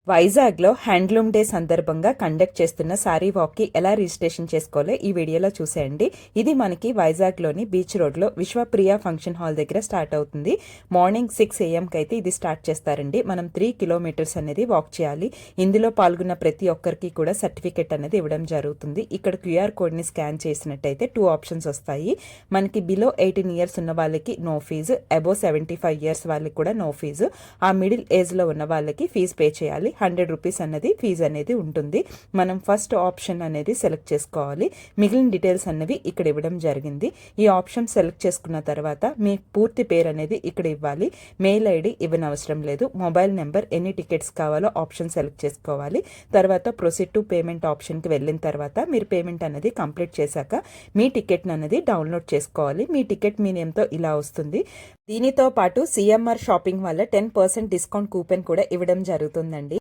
వైజాగ్లో handloom day సందర్భంగా conduct చేస్తున్న సారీ వాక్కి ఎలా రిజిస్ట్రేషన్ చేసుకోవాలో ఈ వీడియోలో చూసేయండి. ఇది మనకి వైజాగ్లోని బీచ్ రోడ్లో విశ్వప్రియ ఫంక్షన్ హాల్ దగ్గర స్టార్ట్ అవుతుంది. మార్నింగ్ 6 AM అయితే ఇది స్టార్ట్ చేస్తారండి. మనం 3 కిలోమీటర్స్ అనేది వాక్ చేయాలి. ఇందులో పాల్గొన్న ప్రతి ఒక్కరికి కూడా సర్టిఫికెట్ అనేది ఇవ్వడం జరుగుతుంది. ఇక్కడ QR కోడ్ని స్కాన్ చేసినట్టయితే 2 ఆప్షన్స్ వస్తాయి. మనకి బిలో 18 ఇయర్స్ ఉన్న వాళ్ళకి నో ఫీజు, అబోవ్ 75 ఇయర్స్ వాళ్ళకి కూడా నో ఫీజు, ఆ మిడిల్ ఏజ్లో ఉన్న వాళ్ళకి ఫీజు పే చేయాలి. 100 రూపీస్ అనేది ఫీజు అనేది ఉంటుంది. మనం ఫస్ట్ ఆప్షన్ అనేది సెలెక్ట్ చేసుకోవాలి. మిగిలిన డీటెయిల్స్ అనేవి ఇక్కడ ఇవ్వడం జరిగింది. ఈ ఆప్షన్ సెలెక్ట్ చేసుకున్న తర్వాత మీ పూర్తి పేరు అనేది ఇక్కడ ఇవ్వాలి. మెయిల్ ఐడి ఇవ్వనవసరం లేదు. మొబైల్ నెంబర్, ఎన్ని టికెట్స్ కావాలో ఆప్షన్ సెలెక్ట్ చేసుకోవాలి. తర్వాత ప్రొసీడ్ టు పేమెంట్ ఆప్షన్కి వెళ్ళిన తర్వాత మీరు పేమెంట్ అనేది కంప్లీట్ చేశాక మీ టికెట్ అనేది డౌన్లోడ్ చేసుకోవాలి. మీ టికెట్ మీ నేమ్తో ఇలా వస్తుంది. దీనితో పాటు CMR షాపింగ్ వల్ల 10% డిస్కౌంట్ కూపెన్ కూడా ఇవ్వడం జరుగుతుందండి.